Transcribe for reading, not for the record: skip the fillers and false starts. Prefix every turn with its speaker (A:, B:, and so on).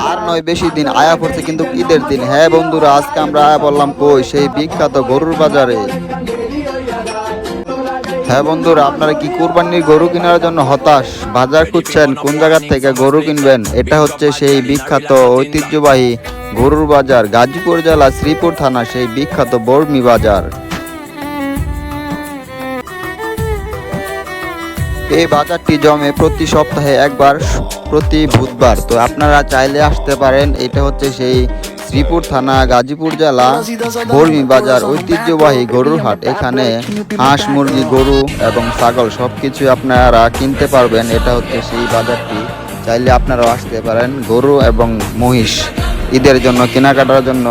A: আর নয় বেশি দিন আয়া পড়ছে কিন্তু ঈদের দিন। হ্যাঁ বন্ধুরা, আজকে আমরা আয়া বললাম কই, সেই বিখ্যাত গরুর বাজারে। হ্যাঁ বন্ধুরা, আপনারা কি কুরবানির গরু কেনার জন্য হতাশ, বাজার খুঁজছেন কোন জায়গা থেকে গরু কিনবেন? এটা হচ্ছে সেই বিখ্যাত ঐতিহ্যবাহী গরুর বাজার, গাজীপুর জেলা শ্রীপুর থানা সেই বিখ্যাত বর্মি বাজার। এই বাজারটি জমে প্রতি সপ্তাহে একবার, প্রতি বুধবার। তো আপনারা চাইলে আসতে পারেন। এটা হচ্ছে সেই শ্রীপুর থানা গাজীপুর জেলা বর্মি বাজার, ঐতিহ্যবাহী গরুর হাট। এখানে হাঁস, মুরগি, গরু এবং ছাগল সবকিছু আপনারা কিনতে পারবেন। এটা হচ্ছে সেই বাজারটি, চাইলে আপনারাও আসতে পারেন গরু এবং মহিষ ঈদের জন্য কেনাকাটার জন্য।